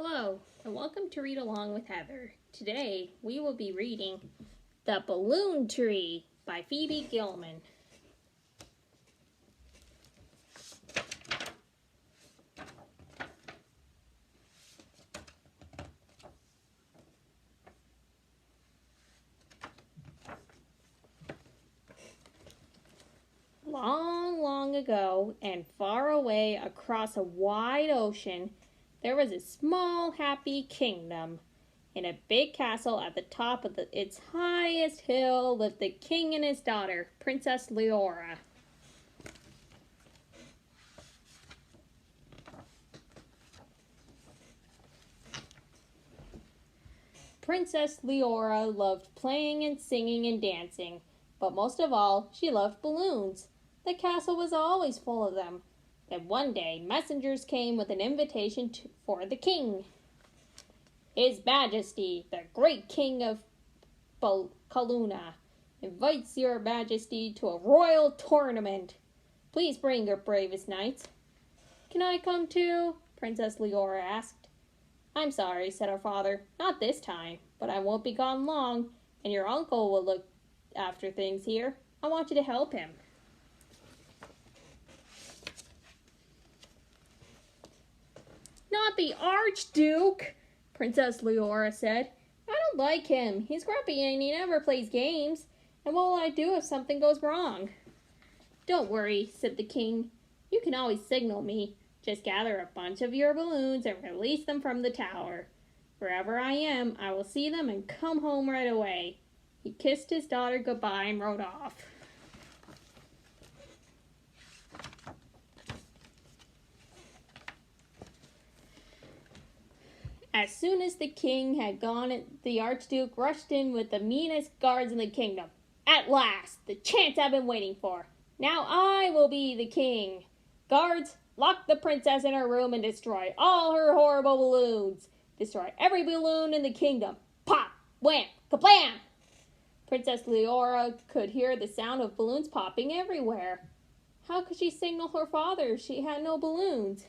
Hello, and welcome to Read Along with Heather. Today, we will be reading The Balloon Tree by Phoebe Gilman. Long, long ago, and far away across a wide ocean, there was a small, happy kingdom. In a big castle at the top of its highest hill lived the king and his daughter, Princess Leora. Princess Leora loved playing and singing and dancing, but most of all, she loved balloons. The castle was always full of them. Then one day, messengers came with an invitation for the king. His Majesty, the great king of Kaluna, invites your Majesty to a royal tournament. Please bring your bravest knights. Can I come too? Princess Leora asked. I'm sorry, said her father. Not this time, but I won't be gone long, and your uncle will look after things here. I want you to help him. Not the Archduke, Princess Leora said. I don't like him. He's grumpy and he never plays games. And what will I do if something goes wrong? Don't worry, said the king. You can always signal me. Just gather a bunch of your balloons and release them from the tower. Wherever I am, I will see them and come home right away. He kissed his daughter goodbye and rode off. As soon as the king had gone, the Archduke rushed in with the meanest guards in the kingdom. At last, the chance I've been waiting for. Now I will be the king. Guards, lock the princess in her room and destroy all her horrible balloons. Destroy every balloon in the kingdom. Pop! Wham! Kablam! Princess Leora could hear the sound of balloons popping everywhere. How could she signal her father if she had no balloons?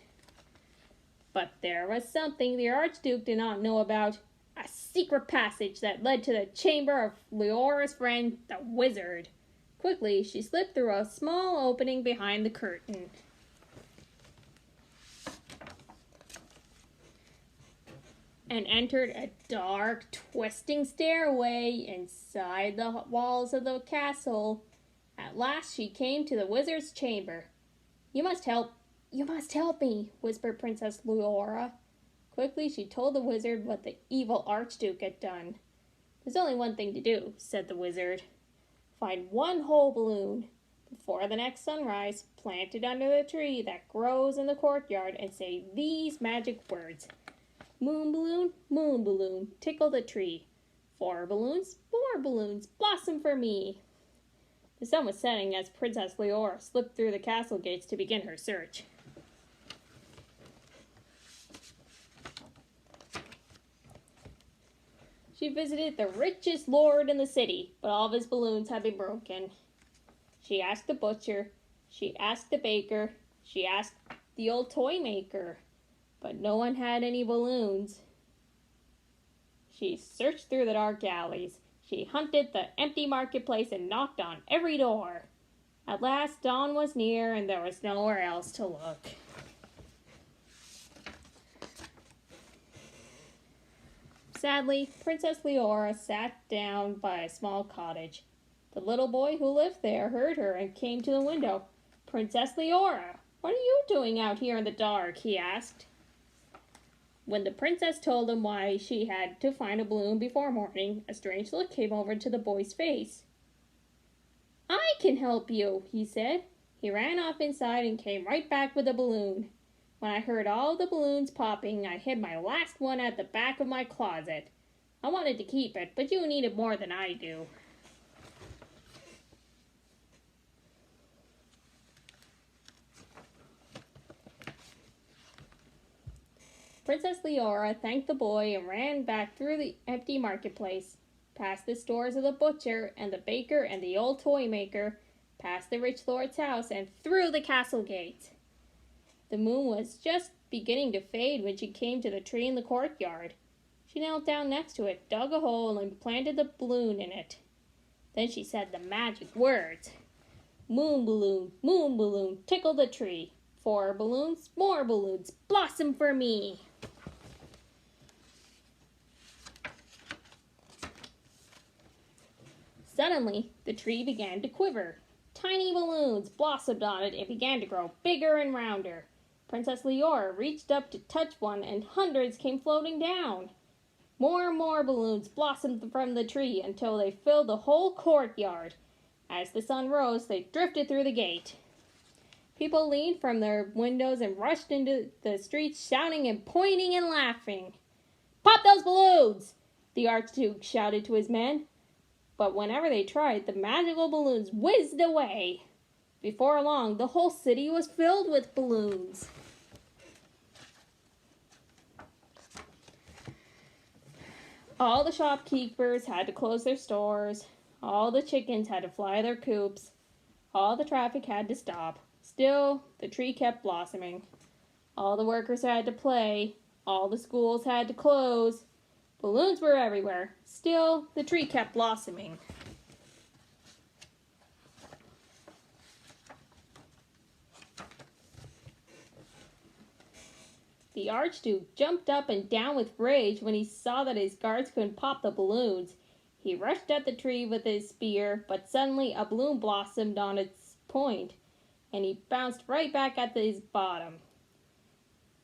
But there was something the Archduke did not know about. A secret passage that led to the chamber of Leora's friend, the wizard. Quickly, she slipped through a small opening behind the curtain. And entered a dark, twisting stairway inside the walls of the castle. At last she came to the wizard's chamber. You must help me, whispered Princess Leora. Quickly she told the wizard what the evil Archduke had done. There's only one thing to do, said the wizard. Find one whole balloon. Before the next sunrise, plant it under the tree that grows in the courtyard and say these magic words. Moon balloon, tickle the tree. 4 balloons, blossom for me. The sun was setting as Princess Leora slipped through the castle gates to begin her search. She visited the richest lord in the city, but all of his balloons had been broken. She asked the butcher, she asked the baker, she asked the old toy maker, but no one had any balloons. She searched through the dark alleys. She hunted the empty marketplace and knocked on every door. At last, dawn was near and there was nowhere else to look. Sadly, Princess Leora sat down by a small cottage. The little boy who lived there heard her and came to the window. Princess Leora, what are you doing out here in the dark? He asked. When the princess told him why she had to find a balloon before morning, a strange look came over to the boy's face. I can help you, he said. He ran off inside and came right back with a balloon. When I heard all the balloons popping, I hid my last one at the back of my closet. I wanted to keep it, but you need it more than I do. Princess Leora thanked the boy and ran back through the empty marketplace, past the stores of the butcher and the baker and the old toy maker, past the rich lord's house and through the castle gate. The moon was just beginning to fade when she came to the tree in the courtyard. She knelt down next to it, dug a hole, and planted the balloon in it. Then she said the magic words. Moon balloon, tickle the tree. 4 balloons, more balloons, blossom for me. Suddenly, the tree began to quiver. Tiny balloons blossomed on it and began to grow bigger and rounder. Princess Leora reached up to touch one, and hundreds came floating down. More and more balloons blossomed from the tree until they filled the whole courtyard. As the sun rose, they drifted through the gate. People leaned from their windows and rushed into the streets, shouting and pointing and laughing. "Pop those balloons!" the Archduke shouted to his men. But whenever they tried, the magical balloons whizzed away. Before long, the whole city was filled with balloons. All the shopkeepers had to close their stores. All the chickens had to fly their coops. All the traffic had to stop. Still, the tree kept blossoming. All the workers had to play. All the schools had to close. Balloons were everywhere. Still, the tree kept blossoming. The Archduke jumped up and down with rage when he saw that his guards couldn't pop the balloons. He rushed at the tree with his spear, but suddenly a balloon blossomed on its point, and he bounced right back at his bottom.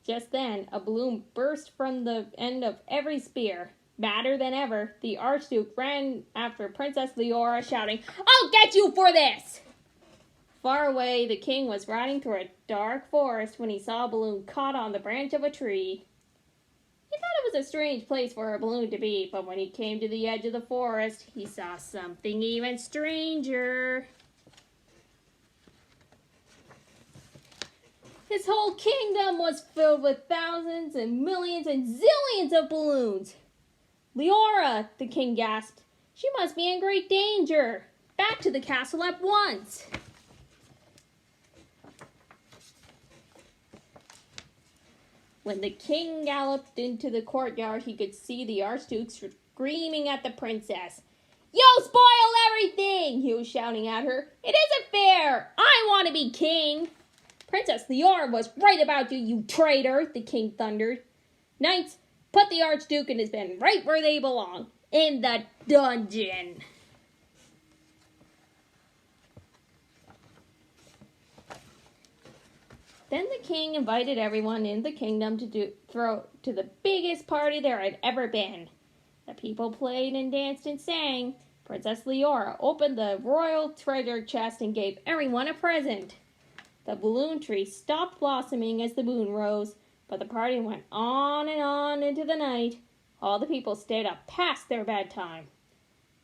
Just then, a balloon burst from the end of every spear. Madder than ever, the Archduke ran after Princess Leora, shouting, "I'll get you for this!" Far away, the king was riding through a dark forest when he saw a balloon caught on the branch of a tree. He thought it was a strange place for a balloon to be, but when he came to the edge of the forest, he saw something even stranger. His whole kingdom was filled with thousands and millions and zillions of balloons. "Leora," the king gasped. "She must be in great danger. Back to the castle at once." When the king galloped into the courtyard, he could see the Archduke screaming at the princess. "You spoiled everything!" he was shouting at her. "It isn't fair! I want to be king!" "Princess Leora was right about you, you traitor!" the king thundered. "Knights, put the Archduke and his men right where they belong, in the dungeon!" Then the king invited everyone in the kingdom to throw to the biggest party there had ever been. The people played and danced and sang. Princess Leora opened the royal treasure chest and gave everyone a present. The balloon tree stopped blossoming as the moon rose, but the party went on and on into the night. All the people stayed up past their bedtime.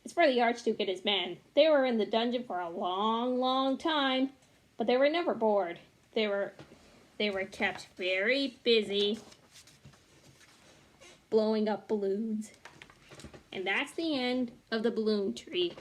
As for the Archduke and his men, they were in the dungeon for a long, long time, but they were never bored. They were kept very busy blowing up balloons. And that's the end of the balloon tree.